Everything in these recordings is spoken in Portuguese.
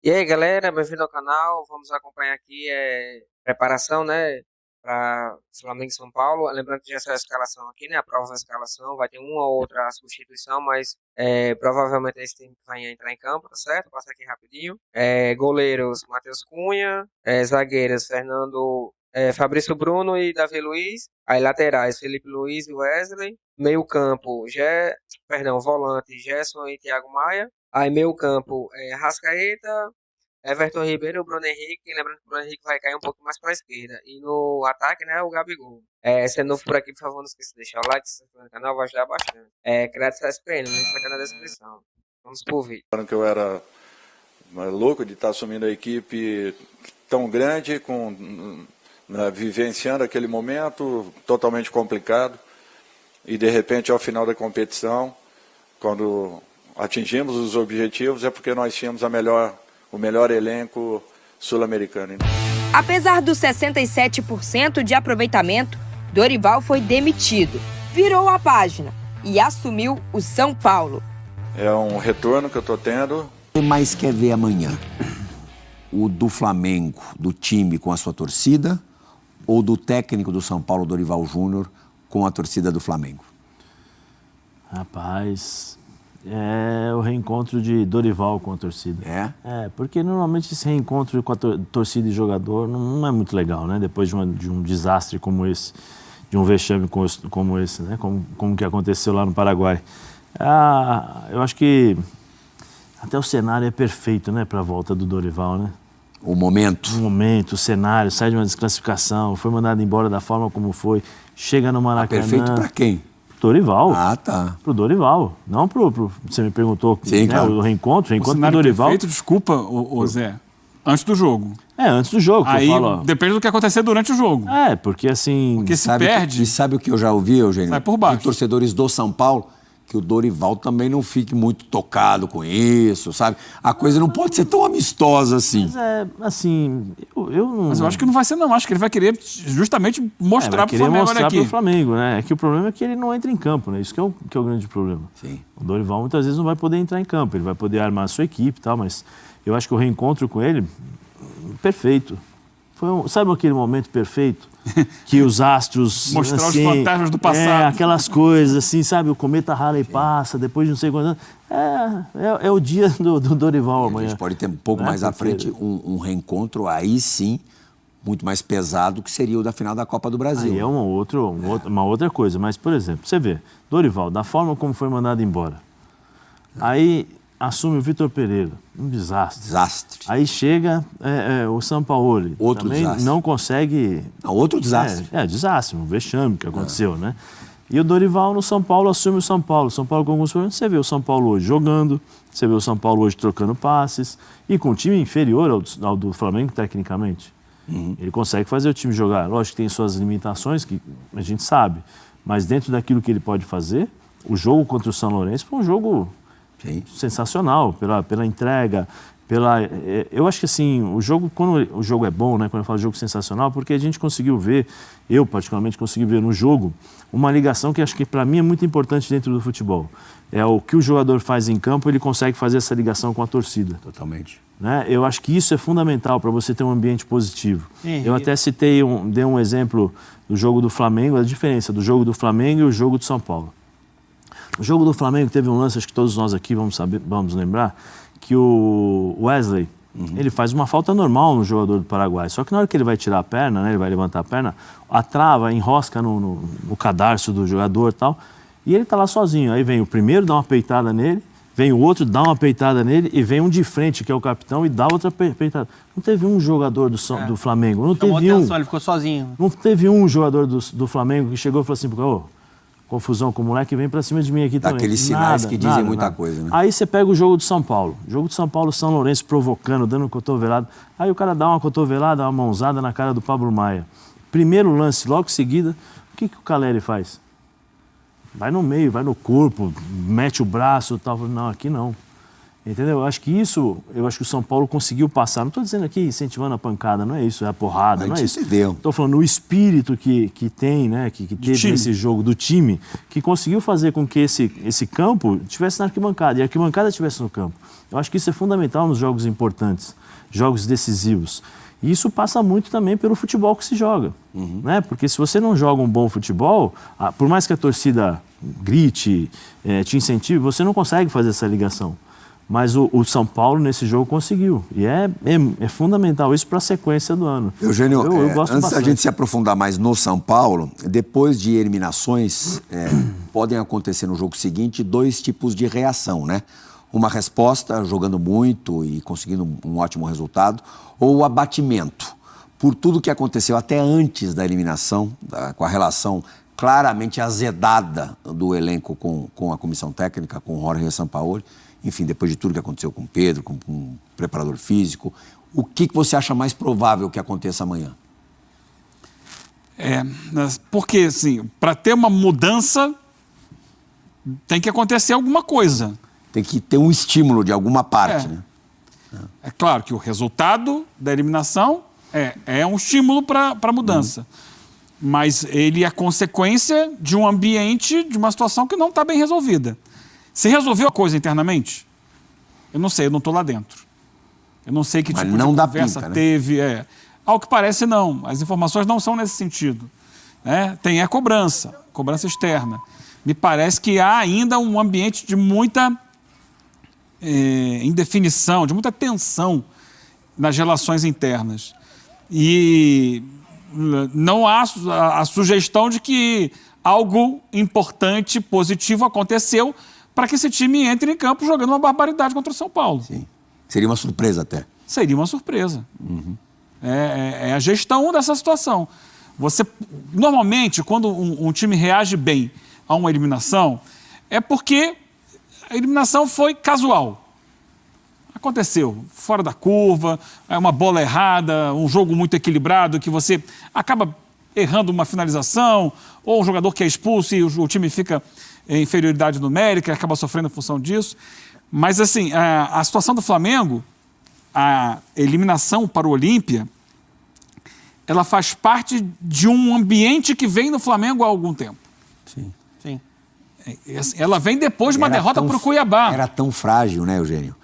E aí, galera, bem-vindo ao canal. Vamos acompanhar aqui preparação, né, para Flamengo e São Paulo. Lembrando que já saiu a escalação aqui, né, a prova da escalação. Vai ter uma ou outra substituição, mas provavelmente esse time vai entrar em campo, tá certo? Vou passar aqui rapidinho. Goleiros, Matheus Cunha. Zagueiros, Fabrício Bruno e Davi Luiz. Aí, laterais, Felipe Luiz e Wesley. Meio campo, volante, Gerson e Thiago Maia. Aí, meio campo, Rascaeta, Everton Ribeiro e o Bruno Henrique. Lembrando que o Bruno Henrique vai cair um pouco mais para a esquerda. E no ataque, né, o Gabigol. Se é novo por aqui, por favor, não esqueça de deixar o like, se inscrever no canal, vai ajudar bastante. Crédito SPN, o link vai estar na descrição. Vamos pro vídeo. Que eu era louco de estar assumindo a equipe tão grande, vivenciando aquele momento totalmente complicado. E, de repente, ao final da competição, quando atingimos os objetivos, é porque nós tínhamos o melhor elenco sul-americano. Apesar dos 67% de aproveitamento, Dorival foi demitido, virou a página e assumiu o São Paulo. É um retorno que eu estou tendo. O que mais quer ver amanhã? O do Flamengo, do time com a sua torcida, ou do técnico do São Paulo, Dorival Júnior, com a torcida do Flamengo? Rapaz, é o reencontro de Dorival com a torcida. Porque normalmente esse reencontro com a torcida e jogador não é muito legal, né? Depois de um desastre como esse, de um vexame como esse, né? Como que aconteceu lá no Paraguai. Eu acho que até o cenário é perfeito, né, para a volta do Dorival, né? O momento. O cenário, sai de uma desclassificação, foi mandado embora da forma como foi, chega no Maracanã. Perfeito para quem? Dorival. Tá. Pro Dorival, não pro você me perguntou. Sim, claro. O reencontro o do Dorival. Perfeito, desculpa, Zé, antes do jogo. Antes do jogo. Aí eu falo, depende do que acontecer durante o jogo. Porque assim... Porque se perde... Sabe o que eu já ouvi, Eugênio? Sai por baixo. De torcedores do São Paulo, que o Dorival também não fique muito tocado com isso, sabe? A coisa não pode ser tão amistosa assim. Mas Mas eu acho que não vai ser, não. Acho que ele vai querer justamente mostrar pro Flamengo, olha aqui. Pro Flamengo, né? É que o problema é que ele não entra em campo, né? Isso que é o grande problema. Sim. O Dorival muitas vezes não vai poder entrar em campo, ele vai poder armar a sua equipe e tal, mas eu acho que o reencontro com ele, perfeito. Sabe aquele momento perfeito? Que os astros... Mostrar assim, os fantasmas do passado. Aquelas coisas assim, sabe? O cometa Halley passa, depois de não sei quantos anos. É o dia do Dorival amanhã. A gente pode ter um pouco mais à frente um reencontro, aí sim, muito mais pesado, que seria o da final da Copa do Brasil. Aí é uma outra coisa. Mas, por exemplo, você vê, Dorival, da forma como foi mandado embora, aí assume o Vitor Pereira, um desastre. Aí chega o Sampaoli, outro também desastre. Não consegue... Outro desastre. Desastre, um vexame que aconteceu, né? E o Dorival no São Paulo assume o São Paulo. São Paulo com alguns problemas. Você vê o São Paulo hoje jogando, você vê o São Paulo hoje trocando passes e com um time inferior ao do Flamengo, tecnicamente. Ele consegue fazer o time jogar. Lógico que tem suas limitações, que a gente sabe, mas dentro daquilo que ele pode fazer, o jogo contra o São Lourenço foi um jogo... Sim. Sensacional, pela entrega, eu acho que assim, quando o jogo é bom, né, quando eu falo jogo sensacional, porque a gente conseguiu ver, eu particularmente consegui ver no jogo, uma ligação que acho que para mim é muito importante dentro do futebol. É o que o jogador faz em campo, ele consegue fazer essa ligação com a torcida. Totalmente. Né? Eu acho que isso é fundamental para você ter um ambiente positivo. Eu até dei um exemplo do jogo do Flamengo, a diferença do jogo do Flamengo e o jogo do São Paulo. O jogo do Flamengo teve um lance, acho que todos nós aqui vamos lembrar, que o Wesley, ele faz uma falta normal no jogador do Paraguai. Só que na hora que ele vai tirar a perna, né, ele vai levantar a perna, a trava enrosca no cadarço do jogador e tal, e ele tá lá sozinho. Aí vem o primeiro, dá uma peitada nele, vem o outro, dá uma peitada nele, e vem um de frente, que é o capitão, e dá outra peitada. Não teve um jogador do Flamengo, não teve um. Ele ficou sozinho. Não teve um jogador do Flamengo que chegou e falou assim, confusão com o moleque, vem pra cima de mim aqui também. Daqueles sinais que dizem muita coisa, né? Aí você pega o jogo do São Paulo. O jogo do São Paulo, São Lourenço provocando, dando cotovelada. Aí o cara dá uma cotovelada, uma mãozada na cara do Pablo Maia. Primeiro lance, logo em seguida, o que o Caleri faz? Vai no meio, vai no corpo, mete o braço e tal. Não, aqui não. Entendeu? Eu acho que o São Paulo conseguiu passar. Não estou dizendo aqui incentivando a pancada, não é isso, é a porrada, não é isso. Estou falando o espírito que tem, né, que teve nesse jogo do time, que conseguiu fazer com que esse campo estivesse na arquibancada e a arquibancada estivesse no campo. Eu acho que isso é fundamental nos jogos importantes, jogos decisivos. E isso passa muito também pelo futebol que se joga, né? Porque se você não joga um bom futebol, por mais que a torcida grite, te incentive, você não consegue fazer essa ligação. Mas o São Paulo, nesse jogo, conseguiu. E é fundamental isso para a sequência do ano. Eugênio, eu gosto antes bastante. da gente se aprofundar mais no São Paulo, depois de eliminações, podem acontecer no jogo seguinte 2 tipos de reação, né? Uma resposta, jogando muito e conseguindo um ótimo resultado, ou o abatimento. Por tudo que aconteceu até antes da eliminação, com a relação claramente azedada do elenco com a comissão técnica, com o Jorge Sampaoli, enfim, depois de tudo que aconteceu com o Pedro, com o preparador físico, o que você acha mais provável que aconteça amanhã? Porque, assim, para ter uma mudança, tem que acontecer alguma coisa. Tem que ter um estímulo de alguma parte, né? É claro que o resultado da eliminação é um estímulo para a mudança. Mas ele é consequência de um ambiente, de uma situação que não está bem resolvida. Se resolveu a coisa internamente? Eu não sei, eu não estou lá dentro. Eu não sei que tipo de conversa teve. Ao que parece, não. As informações não são nesse sentido. Tem a cobrança externa. Me parece que há ainda um ambiente de muita indefinição, de muita tensão nas relações internas. E não há a sugestão de que algo importante, positivo aconteceu para que esse time entre em campo jogando uma barbaridade contra o São Paulo. Sim. Seria uma surpresa até. Seria uma surpresa. É a gestão dessa situação. Normalmente, quando um time reage bem a uma eliminação, é porque a eliminação foi casual. Aconteceu, fora da curva, uma bola errada, um jogo muito equilibrado que você acaba errando uma finalização, ou um jogador que é expulso e o time fica em inferioridade numérica, acaba sofrendo em função disso. Mas, assim, a situação do Flamengo, a eliminação para o Olímpia, ela faz parte de um ambiente que vem no Flamengo há algum tempo. Sim. Ela vem depois de uma derrota para o Cuiabá. Era tão frágil, né, Eugênio,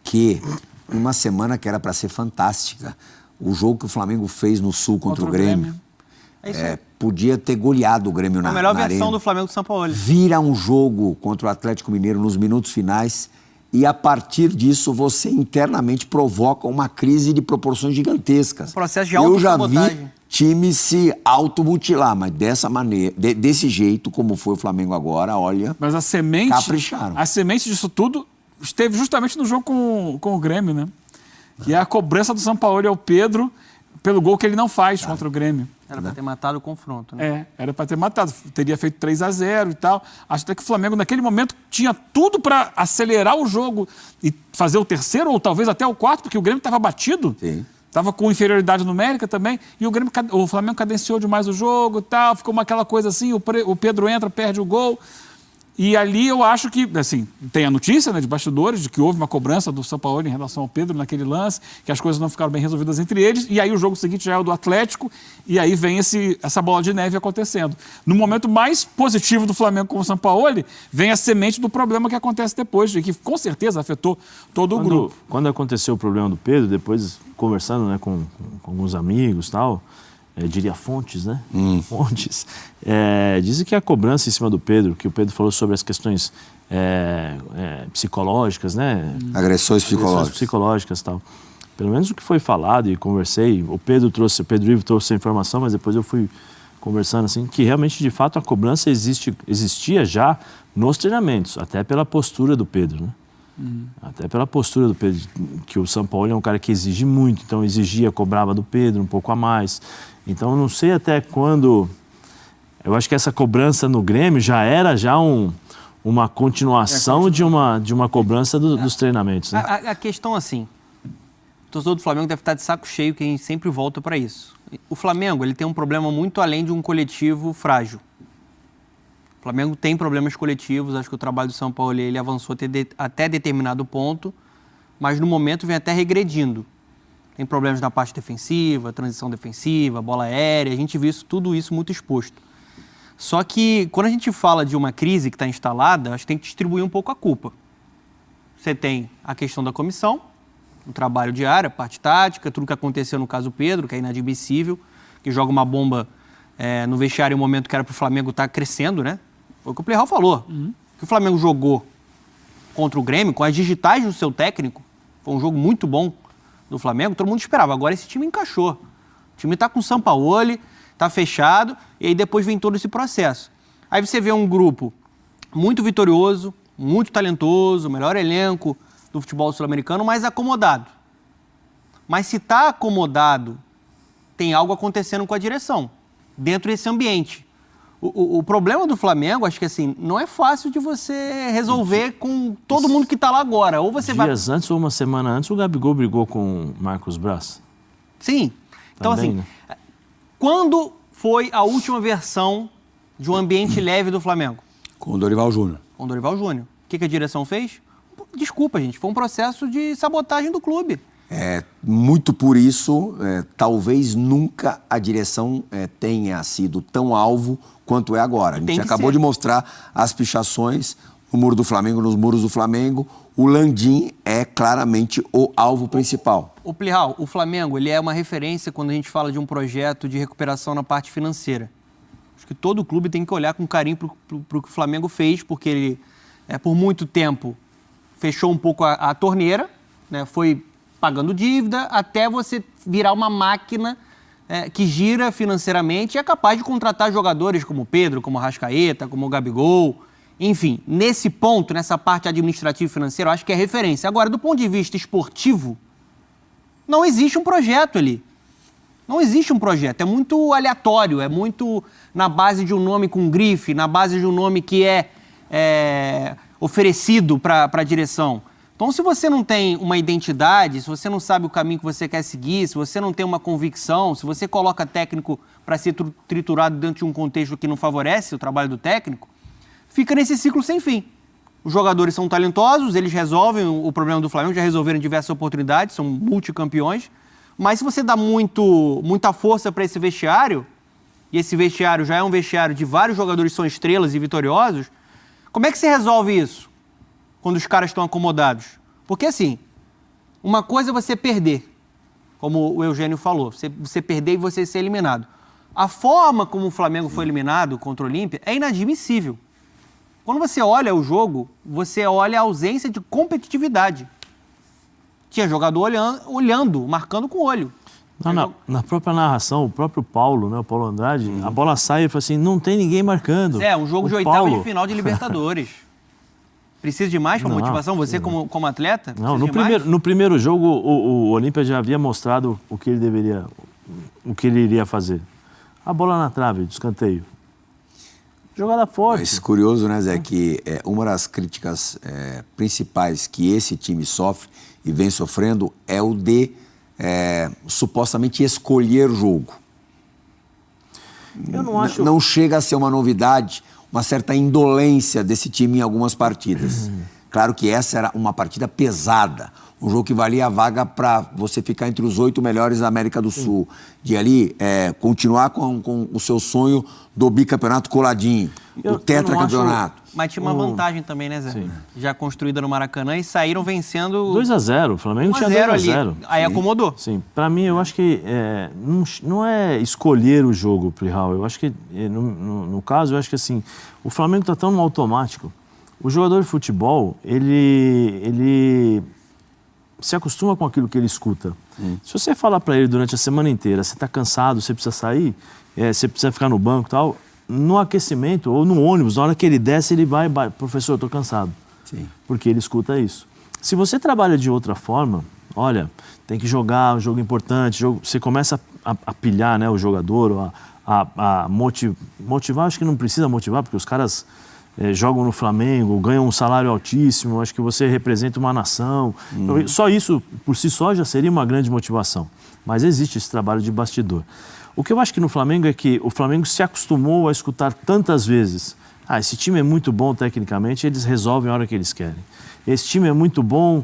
que numa semana que era para ser fantástica, o jogo que o Flamengo fez no Sul contra o Grêmio, podia ter goleado o Grêmio na arena. A melhor versão do Flamengo do São Paulo. Vira um jogo contra o Atlético Mineiro nos minutos finais e, a partir disso, você internamente provoca uma crise de proporções gigantescas. Processo de Eu já vi time se automutilar, mas dessa maneira, desse jeito, como foi o Flamengo agora, olha, mas a semente, capricharam. A semente disso tudo esteve justamente no jogo com o Grêmio, né? Que é a cobrança do Sampaoli ao Pedro pelo gol que ele não faz contra o Grêmio. Era para ter matado o confronto, né? Era para ter matado. Teria feito 3-0 e tal. Acho até que o Flamengo, naquele momento, tinha tudo para acelerar o jogo e fazer o terceiro ou talvez até o quarto, porque o Grêmio estava batido. Sim. Estava com inferioridade numérica também, e o Flamengo cadenciou demais o jogo e tal, ficou aquela coisa assim, o Pedro entra, perde o gol. E ali eu acho que, assim, tem a notícia, né, de bastidores, de que houve uma cobrança do Sampaoli em relação ao Pedro naquele lance, que as coisas não ficaram bem resolvidas entre eles, e aí o jogo seguinte já é o do Atlético, e aí vem essa bola de neve acontecendo. No momento mais positivo do Flamengo com o Sampaoli, vem a semente do problema que acontece depois, e que com certeza afetou todo o grupo. Quando aconteceu o problema do Pedro, depois conversando, né, com alguns amigos e tal, diria fontes, né? Fontes. Dizem que a cobrança em cima do Pedro, que o Pedro falou sobre as questões psicológicas, né? Agressões psicológicas e tal. Pelo menos o que foi falado e conversei, o Pedro Ivo trouxe a informação, mas depois eu fui conversando assim, que realmente, de fato, a cobrança existia já nos treinamentos, até pela postura do Pedro, né? Até pela postura do Pedro, que o Sampaoli é um cara que exige muito, então exigia, cobrava do Pedro um pouco a mais. Então, eu não sei até quando... Eu acho que essa cobrança no Grêmio já era uma continuação de uma cobrança dos treinamentos. Né? A questão, assim, o torcedor do Flamengo deve estar de saco cheio, que a gente sempre volta para isso. O Flamengo, ele tem um problema muito além de um coletivo frágil. O Flamengo tem problemas coletivos, acho que o trabalho do Sampaoli, ele avançou até determinado ponto, mas no momento vem até regredindo. Tem problemas na parte defensiva, transição defensiva, bola aérea, a gente viu tudo isso muito exposto. Só que quando a gente fala de uma crise que está instalada, acho que tem que distribuir um pouco a culpa. Você tem a questão da comissão, o trabalho diário, a parte tática, tudo que aconteceu no caso Pedro, que é inadmissível, que joga uma bomba no vestiário em um momento que era para o Flamengo estar crescendo, né? Foi o que o Plihal falou. O que o Flamengo jogou contra o Grêmio, com as digitais do seu técnico, foi um jogo muito bom do Flamengo, todo mundo esperava. Agora esse time encaixou. O time está com o Sampaoli, está fechado, e aí depois vem todo esse processo. Aí você vê um grupo muito vitorioso, muito talentoso, o melhor elenco do futebol sul-americano, mas acomodado. Mas se está acomodado, tem algo acontecendo com a direção, dentro desse ambiente. O problema do Flamengo, acho que assim, não é fácil de você resolver com todo mundo que está lá agora. Ou você Dias antes ou uma semana antes, o Gabigol brigou com o Marcos Braz. Sim. Então, Também, assim, né? quando foi a última versão de um ambiente leve do Flamengo? Com o Dorival Júnior. Com o Dorival Júnior. O que a direção fez? Desculpa, gente, foi um processo de sabotagem do clube. Muito por isso, talvez nunca a direção tenha sido tão alvo quanto é agora. A gente acabou de mostrar as pichações no muro do Flamengo, nos muros do Flamengo. O Landim é claramente o alvo principal. O Plihal, o Flamengo, ele é uma referência quando a gente fala de um projeto de recuperação na parte financeira. Acho que todo clube tem que olhar com carinho para o que o Flamengo fez, porque ele, por muito tempo, fechou um pouco a torneira, né, foi pagando dívida, até você virar uma máquina que gira financeiramente e é capaz de contratar jogadores como o Pedro, como o Arrascaeta, como o Gabigol. Enfim, nesse ponto, nessa parte administrativa e financeira, eu acho que é referência. Agora, do ponto de vista esportivo, não existe um projeto ali. Não existe um projeto. É muito aleatório, é muito na base de um nome com grife, na base de um nome que é oferecido para a direção. Então, se você não tem uma identidade, se você não sabe o caminho que você quer seguir, se você não tem uma convicção, se você coloca técnico para ser triturado dentro de um contexto que não favorece o trabalho do técnico, fica nesse ciclo sem fim. Os jogadores são talentosos, eles resolvem o problema do Flamengo, já resolveram diversas oportunidades, são multicampeões, mas se você dá muita força para esse vestiário, e esse vestiário já é um vestiário de vários jogadores que são estrelas e vitoriosos, como é que se resolve isso quando os caras estão acomodados? Porque assim, uma coisa é você perder, como o Eugênio falou, você perder e você ser eliminado. A forma como o Flamengo foi eliminado contra o Olímpia é inadmissível. Quando você olha o jogo, você olha a ausência de competitividade. Tinha jogador olhando, marcando com o olho. Na própria narração, o próprio Paulo, né, o Paulo Andrade, a bola sai e fala assim, não tem ninguém marcando. Um jogo de oitava de final de Libertadores. Precisa de mais para motivação? Você como atleta? Não, no primeiro jogo o Olímpia já havia mostrado o que ele iria fazer. A bola na trave, de escanteio. Jogada forte. Mas curioso, né, Zé, que uma das críticas principais que esse time sofre e vem sofrendo é o de supostamente escolher o jogo. Eu não acho... Não chega a ser uma novidade, uma certa indolência desse time em algumas partidas. Claro que essa era uma partida pesada, um jogo que valia a vaga para você ficar entre os 8 melhores da América do Sul. De ali continuar com o seu sonho do bicampeonato coladinho, o tetracampeonato. Mas tinha uma vantagem também, né, Zé? Sim. Já construída no Maracanã e saíram vencendo... 2-0, o Flamengo tinha 2-0. Aí acomodou. Sim, para mim eu acho que não é escolher o jogo, Plihal. Eu acho que, no caso, eu acho que assim, o Flamengo está tão no automático. O jogador de futebol, ele se acostuma com aquilo que ele escuta. Se você falar para ele durante a semana inteira, você está cansado, você precisa sair, você precisa ficar no banco e tal, no aquecimento ou no ônibus, na hora que ele desce, ele vai professor, eu estou cansado. Sim. Porque ele escuta isso. Se você trabalha de outra forma, olha, tem que jogar, um jogo importante, você começa a pilhar, né, o jogador, a motivar, acho que não precisa motivar, porque os caras jogam no Flamengo, ganham um salário altíssimo, acho que você representa uma nação. Só isso, por si só, já seria uma grande motivação. Mas existe esse trabalho de bastidor. O que eu acho que no Flamengo é que o Flamengo se acostumou a escutar tantas vezes: ah, esse time é muito bom tecnicamente, eles resolvem a hora que eles querem. Esse time é muito bom,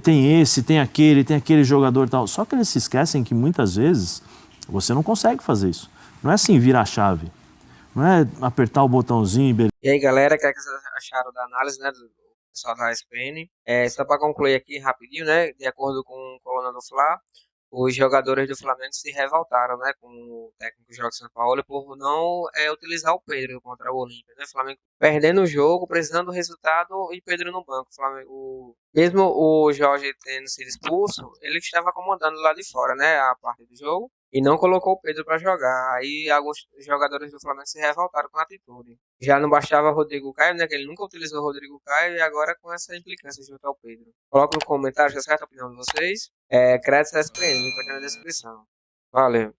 tem esse, tem aquele jogador e tal. Só que eles se esquecem que muitas vezes você não consegue fazer isso. Não é assim virar a chave. Não é apertar o botãozinho e beleza. E aí, galera, o que é que vocês acharam da análise, né, do pessoal da ESPN? Só para concluir aqui rapidinho, né, de acordo com o Coluna do Fla, os jogadores do Flamengo se revoltaram, né, com o técnico Jorge Sampaoli por não utilizar o Pedro contra o Olímpia, né, o Flamengo perdendo o jogo, precisando do resultado e Pedro no banco. Mesmo o Jorge tendo sido expulso, ele estava comandando lá de fora, né, a parte do jogo. E não colocou o Pedro para jogar. Aí alguns jogadores do Flamengo se revoltaram com a atitude. Já não bastava o Rodrigo Caio, né? Que ele nunca utilizou o Rodrigo Caio e agora com essa implicância de juntar o Pedro. Coloque no comentário, já certo a opinião de vocês. Créditos da SPN, link aqui na descrição. Valeu.